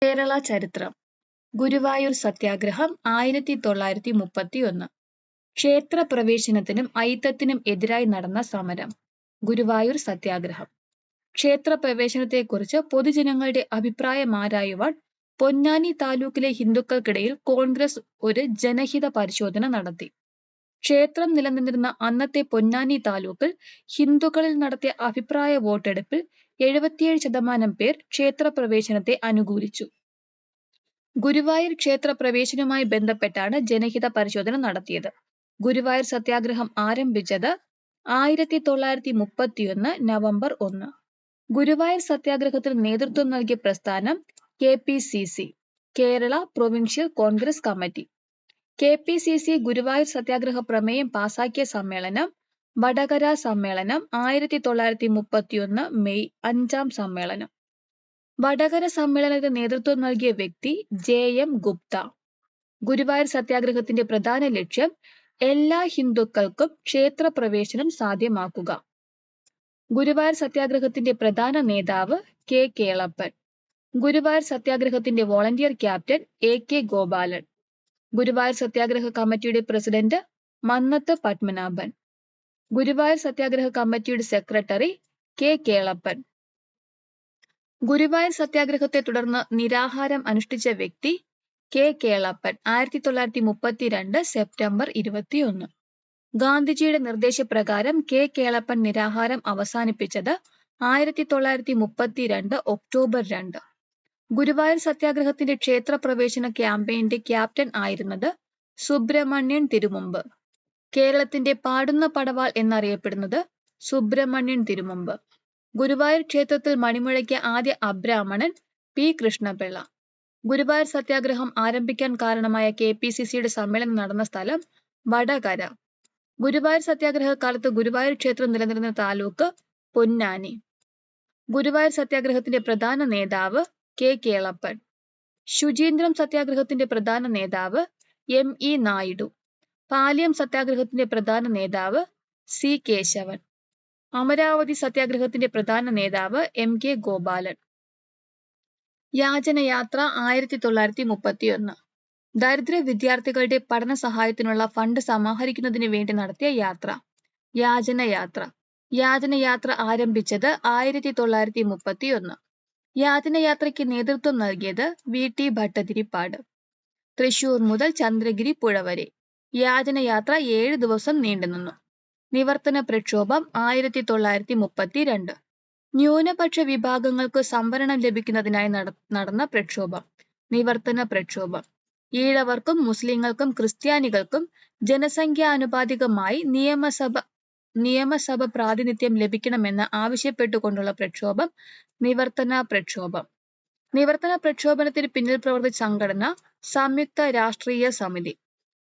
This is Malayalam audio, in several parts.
കേരള ചരിത്രം. ഗുരുവായൂർ സത്യാഗ്രഹം 1931. ക്ഷേത്രപ്രവേശനത്തിനും അയിത്തത്തിനും എതിരായി നടന്ന സമരം. ഗുരുവായൂർ സത്യാഗ്രഹം. ക്ഷേത്രപ്രവേശനത്തെക്കുറിച്ച് പൊതുജനങ്ങളുടെ അഭിപ്രായമാരായുവാൻ പൊന്നാനി താലൂക്കിലെ ഹിന്ദുക്കൾക്കിടയിൽ കോൺഗ്രസ് ഒരു ജനഹിത പരിശോധന നടത്തി. ക്ഷേത്രം നിലനിന്നിരുന്ന അന്നത്തെ പൊന്നാനി താലൂക്കിൽ ഹിന്ദുക്കളിൽ നടത്തിയ അഭിപ്രായ വോട്ടെടുപ്പിൽ 77% പേർ ക്ഷേത്രപ്രവേശനത്തെ അനുകൂലിച്ചു. ഗുരുവായൂർ ക്ഷേത്രപ്രവേശനവുമായി ബന്ധപ്പെട്ടാണ് ജനഹിത പരിശോധന നടത്തിയത്. ഗുരുവായൂർ സത്യാഗ്രഹം ആരംഭിച്ചത് 1931 നവംബർ 1. ഗുരുവായൂർ സത്യാഗ്രഹത്തിന് നേതൃത്വം നൽകിയ പ്രസ്ഥാനം KPCC, Kerala Provincial Congress Committee. KPCC Guruvayur Satyagraha പ്രമേയം പാസാക്കിയ സമ്മേളനം വടകര സമ്മേളനം, 1931 മെയ് 5 സമ്മേളനം. വടകര സമ്മേളനത്തിന് നേതൃത്വം നൽകിയ വ്യക്തി JM ഗുപ്ത. ഗുരുവായൂർ സത്യാഗ്രഹത്തിന്റെ പ്രധാന ലക്ഷ്യം എല്ലാ ഹിന്ദുക്കൾക്കും ക്ഷേത്രപ്രവേശനം സാധ്യമാക്കുക. ഗുരുവായൂർ സത്യാഗ്രഹത്തിന്റെ പ്രധാന നേതാവ് K. കേളപ്പൻ. ഗുരുവായൂർ സത്യാഗ്രഹത്തിന്റെ volunteer captain AK Gopalan. Guruvayur Satyagraha കമ്മിറ്റിയുടെ പ്രസിഡന്റ് മന്നത്ത് പത്മനാഭൻ. ഗുരുവായൂർ സത്യാഗ്രഹ കമ്മിറ്റിയുടെ സെക്രട്ടറി K. കേളപ്പൻ. ഗുരുവായൂർ സത്യാഗ്രഹത്തെ തുടർന്ന് നിരാഹാരം അനുഷ്ഠിച്ച വ്യക്തി K. കേളപ്പൻ. 1932 സെപ്റ്റംബർ 21. ഗാന്ധിജിയുടെ നിർദ്ദേശപ്രകാരം K. കേളപ്പൻ നിരാഹാരം അവസാനിപ്പിച്ചത് 1932 ഒക്ടോബർ 2. ഗുരുവായൂർ സത്യാഗ്രഹത്തിന്റെ ക്ഷേത്രപ്രവേശന ക്യാമ്പയിന്റെ ക്യാപ്റ്റൻ ആയിരുന്നത് സുബ്രഹ്മണ്യൻ തിരുമുമ്പ്. കേരളത്തിന്റെ പാടുന്ന പടവാൾ എന്നറിയപ്പെടുന്നത് സുബ്രഹ്മണ്യൻ തിരുമുമ്പ്. ഗുരുവായൂർ ക്ഷേത്രത്തിൽ മണിമുഴക്കിയ ആദ്യ അബ്രാഹ്മണൻ P. കൃഷ്ണപിള്ള. ഗുരുവായൂർ സത്യാഗ്രഹം ആരംഭിക്കാൻ കാരണമായ KPCCയുടെ സമ്മേളനം നടന്ന സ്ഥലം വടകര. ഗുരുവായൂർ സത്യാഗ്രഹ കാലത്ത് ഗുരുവായൂർ ക്ഷേത്രം നിലനിർന്ന താലൂക്ക് പൊന്നാനി. ഗുരുവായൂർ സത്യാഗ്രഹത്തിന്റെ പ്രധാന നേതാവ് K. കേളപ്പൻ. ശുചീന്ദ്രം സത്യാഗ്രഹത്തിന്റെ പ്രധാന നേതാവ് ME നായിഡു. പാലിയം സത്യാഗ്രഹത്തിന്റെ പ്രധാന നേതാവ് C. കേശവൻ. അമരാവതി സത്യാഗ്രഹത്തിന്റെ പ്രധാന നേതാവ് MK ഗോപാലൻ. യാചനയാത്ര 1931. ദരിദ്ര വിദ്യാർത്ഥികളുടെ പഠന സഹായത്തിനുള്ള ഫണ്ട് സമാഹരിക്കുന്നതിന് വേണ്ടി നടത്തിയ യാത്ര. യാചനയാത്ര. യാചനയാത്ര ആരംഭിച്ചത് 1931. യാചനയാത്രയ്ക്ക് നേതൃത്വം നൽകിയത് VT ഭട്ടതിരിപ്പാട്. തൃശൂർ മുതൽ ചന്ദ്രഗിരി പുഴ വരെ യാചനയാത്ര 7 ദിവസം നീണ്ടുനിന്നു. നിവർത്തന പ്രക്ഷോഭം 1932. ന്യൂനപക്ഷ വിഭാഗങ്ങൾക്ക് സംവരണം ലഭിക്കുന്നതിനായി നടന്ന പ്രക്ഷോഭം. നിവർത്തന പ്രക്ഷോഭം. ഈഴവർക്കും മുസ്ലിങ്ങൾക്കും ക്രിസ്ത്യാനികൾക്കും ജനസംഖ്യാനുപാതികമായി നിയമസഭ പ്രാതിനിധ്യം ലഭിക്കണമെന്ന് ആവശ്യപ്പെട്ടുകൊണ്ടുള്ള പ്രക്ഷോഭം നിവർത്തന പ്രക്ഷോഭം. നിവർത്തന പ്രക്ഷോഭത്തിന് പിന്നിൽ പ്രവർത്തിച്ച സംഘടന സംയുക്ത രാഷ്ട്രീയ സമിതി.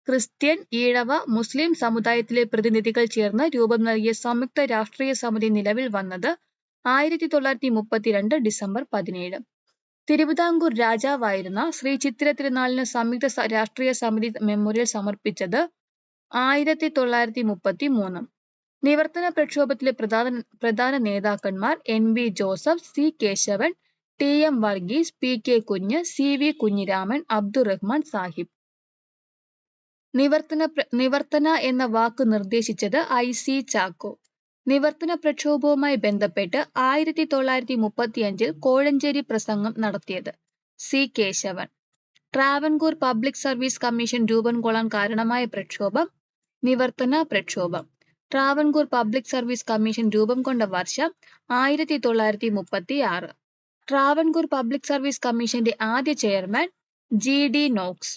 ക്രിസ്ത്യൻ, ഈഴവ, മുസ്ലിം സമുദായത്തിലെ പ്രതിനിധികൾ ചേർന്ന് രൂപം നൽകിയ സംയുക്ത രാഷ്ട്രീയ സമിതി നിലവിൽ വന്നത് 1932 ഡിസംബർ 17. തിരുവിതാംകൂർ രാജാവായിരുന്ന ശ്രീ ചിത്തിര തിരുനാളിന് സംയുക്ത രാഷ്ട്രീയ സമിതി മെമ്മോറിയൽ സമർപ്പിച്ചത് 1933. നിവർത്തന പ്രക്ഷോഭത്തിലെ പ്രധാന നേതാക്കന്മാർ NV Joseph, C. Kesavan, TM Varghese, PK Kunju, CV Kunhiraman, Abdurahman Sahib. Nivarthana എന്ന വാക്ക് നിർദ്ദേശിച്ചത് IC ചാക്കോ. നിവർത്തന പ്രക്ഷോഭവുമായി ബന്ധപ്പെട്ട് 1935 കോഴഞ്ചേരി പ്രസംഗം നടത്തിയത് C. Kesavan. Travancore public service commission രൂപം കൊള്ളാൻ കാരണമായ പ്രക്ഷോഭം നിവർത്തന പ്രക്ഷോഭം. ട്രാവൻകൂർ പബ്ലിക് സർവീസ് കമ്മീഷൻ രൂപം കൊണ്ട വർഷം 1936. ട്രാവൻകൂർ പബ്ലിക് സർവീസ് കമ്മീഷന്റെ ആദ്യ chairman GD Knox.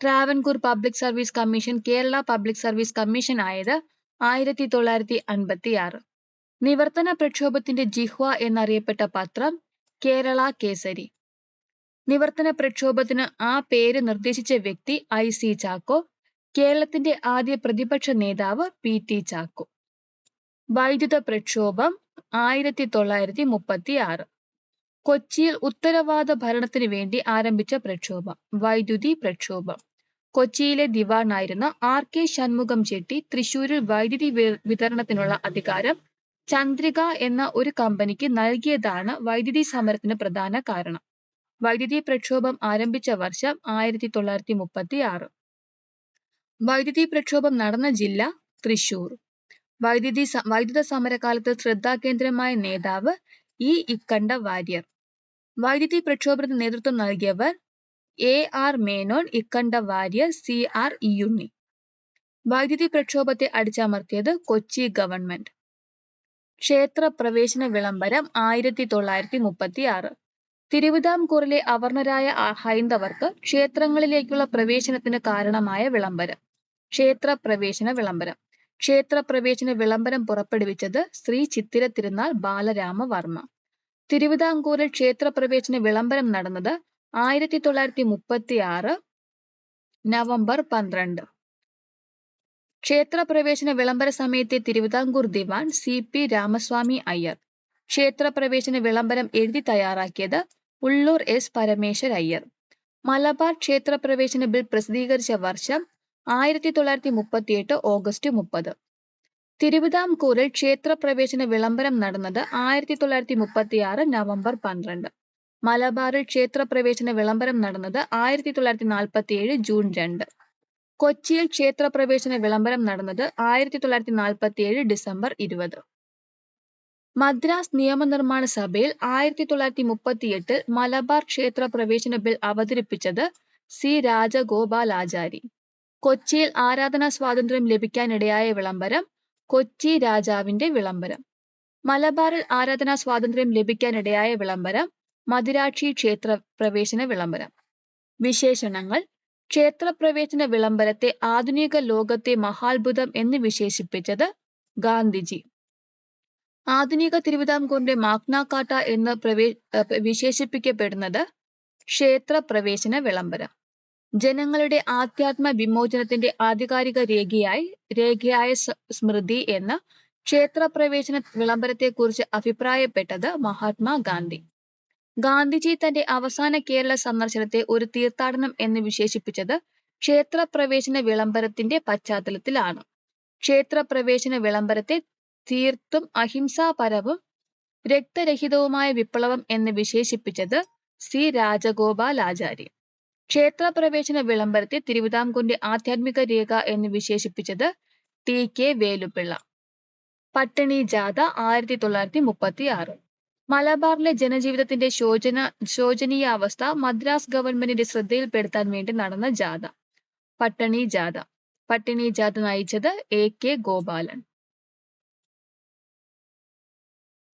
Travancore public service commission Kerala public service commission ആയത് 1956. നിവർത്തന പ്രക്ഷോഭത്തിന്റെ ജിഹ്വ എന്നറിയപ്പെട്ട പത്രം കേരള കേസരി. നിവർത്തന പ്രക്ഷോഭത്തിന് ആ പേര് നിർദ്ദേശിച്ച വ്യക്തി IC ചാക്കോ. കേരളത്തിന്റെ ആദ്യ പ്രതിപക്ഷ നേതാവ് PT ചാക്കോ. വൈദ്യുത പ്രക്ഷോഭം 1936. കൊച്ചിയിൽ ഉത്തരവാദ ഭരണത്തിന് വേണ്ടി ആരംഭിച്ച പ്രക്ഷോഭം വൈദ്യുതി പ്രക്ഷോഭം. കൊച്ചിയിലെ ദിവാനായിരുന്ന RK ഷൺമുഖം ചെട്ടി തൃശൂരിൽ വൈദ്യുതി വിതരണത്തിനുള്ള അധികാരം ചന്ദ്രിക എന്ന ഒരു കമ്പനിക്ക് നൽകിയതാണ് വൈദ്യുതി സമരത്തിന് പ്രധാന കാരണം. വൈദ്യുതി പ്രക്ഷോഭം ആരംഭിച്ച വർഷം 1936. വൈദ്യുതി പ്രക്ഷോഭം നടന്ന ജില്ല തൃശൂർ. വൈദ്യുത സമരകാലത്ത് ശ്രദ്ധാകേന്ദ്രമായ നേതാവ് ഇ. ഇക്കണ്ട വാര്യർ. വൈദ്യുതി പ്രക്ഷോഭത്തിന് നേതൃത്വം നൽകിയവർ A. R. Menon, Ikkanda Warrier, C. R. Iyyunni. വൈദ്യുതി പ്രക്ഷോഭത്തെ അടിച്ചമർത്തിയത് കൊച്ചി ഗവൺമെന്റ്. ക്ഷേത്ര പ്രവേശന വിളംബരം 1936. തിരുവിതാംകൂറിലെ അവർണരായ ഹൈന്ദവർക്ക് ക്ഷേത്രങ്ങളിലേക്കുള്ള പ്രവേശനത്തിന് കാരണമായ വിളംബരം. ക്ഷേത്രപ്രവേശന വിളംബരം. ക്ഷേത്രപ്രവേശന വിളംബരം പുറപ്പെടുവിച്ചത് ശ്രീ ചിത്തിര തിരുനാൾ ബാലരാമവർമ്മ. തിരുവിതാംകൂറിൽ ക്ഷേത്രപ്രവേശന വിളംബരം നടന്നത് 1936 നവംബർ 12. ക്ഷേത്രപ്രവേശന വിളംബര സമയത്തെ തിരുവിതാംകൂർ ദിവാൻ സി. പി. രാമസ്വാമി അയ്യർ. ക്ഷേത്രപ്രവേശന വിളംബരം എഴുതി തയ്യാറാക്കിയത് ഉള്ളൂർ എസ്. പരമേശ്വരയ്യർ. മലബാർ ക്ഷേത്രപ്രവേശന ബിൽ പ്രസിദ്ധീകരിച്ച വർഷം 1938 ഓഗസ്റ്റ് 30. തിരുവിതാംകൂറിൽ ക്ഷേത്രപ്രവേശന വിളംബരം നടന്നത് 1936 നവംബർ 12. മലബാറിൽ ക്ഷേത്രപ്രവേശന വിളംബരം നടന്നത് 1947 ജൂൺ 2. കൊച്ചിയിൽ ക്ഷേത്രപ്രവേശന വിളംബരം നടന്നത് 1947 ഡിസംബർ 20. മദ്രാസ് നിയമനിർമ്മാണ സഭയിൽ 1938 മലബാർ ക്ഷേത്രപ്രവേശന ബിൽ അവതരിപ്പിച്ചത് സി. രാജഗോപാലാചാരി. കൊച്ചിയിൽ ആരാധനാ സ്വാതന്ത്ര്യം ലഭിക്കാനിടയായ വിളംബരം കൊച്ചി രാജാവിന്റെ വിളംബരം. മലബാറിൽ ആരാധനാ സ്വാതന്ത്ര്യം ലഭിക്കാനിടയായ വിളംബരം മദിരാക്ഷി ക്ഷേത്ര പ്രവേശന വിളംബരം. വിശേഷണങ്ങൾ. ക്ഷേത്രപ്രവേശന വിളംബരത്തെ ആധുനിക ലോകത്തെ മഹാത്ഭുതം എന്ന് വിശേഷിപ്പിച്ചത് ഗാന്ധിജി. ആധുനിക തിരുവിതാംകൂറിന്റെ മാഗ്ന കാർട്ട എന്ന് വിശേഷിപ്പിക്കപ്പെടുന്നത് ക്ഷേത്രപ്രവേശന വിളംബരം. ജനങ്ങളുടെ ആധ്യാത്മ വിമോചനത്തിന്റെ ആധികാരിക രേഖയായ സ്മൃതി എന്ന ക്ഷേത്രപ്രവേശന വിളംബരത്തെക്കുറിച്ച് അഭിപ്രായപ്പെട്ടത് മഹാത്മാഗാന്ധി. ഗാന്ധിജി തന്റെ അവസാന കേരള സന്ദർശനത്തെ ഒരു തീർത്ഥാടനം എന്ന് വിശേഷിപ്പിച്ചത് ക്ഷേത്രപ്രവേശന വിളംബരത്തിന്റെ പശ്ചാത്തലത്തിലാണ്. ക്ഷേത്രപ്രവേശന വിളംബരത്തെ തീർത്തും അഹിംസാപരവും രക്തരഹിതവുമായ വിപ്ലവം എന്ന് വിശേഷിപ്പിച്ചത് സി. രാജഗോപാലാചാരി. ക്ഷേത്രപ്രവേശന വിളംബരത്തെ തിരുവിതാംകൂറിന്റെ ആധ്യാത്മിക രേഖ എന്ന് വിശേഷിപ്പിച്ചത് ടി. കെ. വേലുപ്പിള്ള. പട്ടിണി ജാഥ 1936. മലബാറിലെ ജനജീവിതത്തിന്റെ ശോചനീയാവസ്ഥ മദ്രാസ് ഗവൺമെന്റിന്റെ ശ്രദ്ധയിൽപ്പെടുത്താൻ വേണ്ടി നടന്ന ജാഥ. പട്ടിണി ജാഥ നയിച്ചത് എ. കെ. ഗോപാലൻ.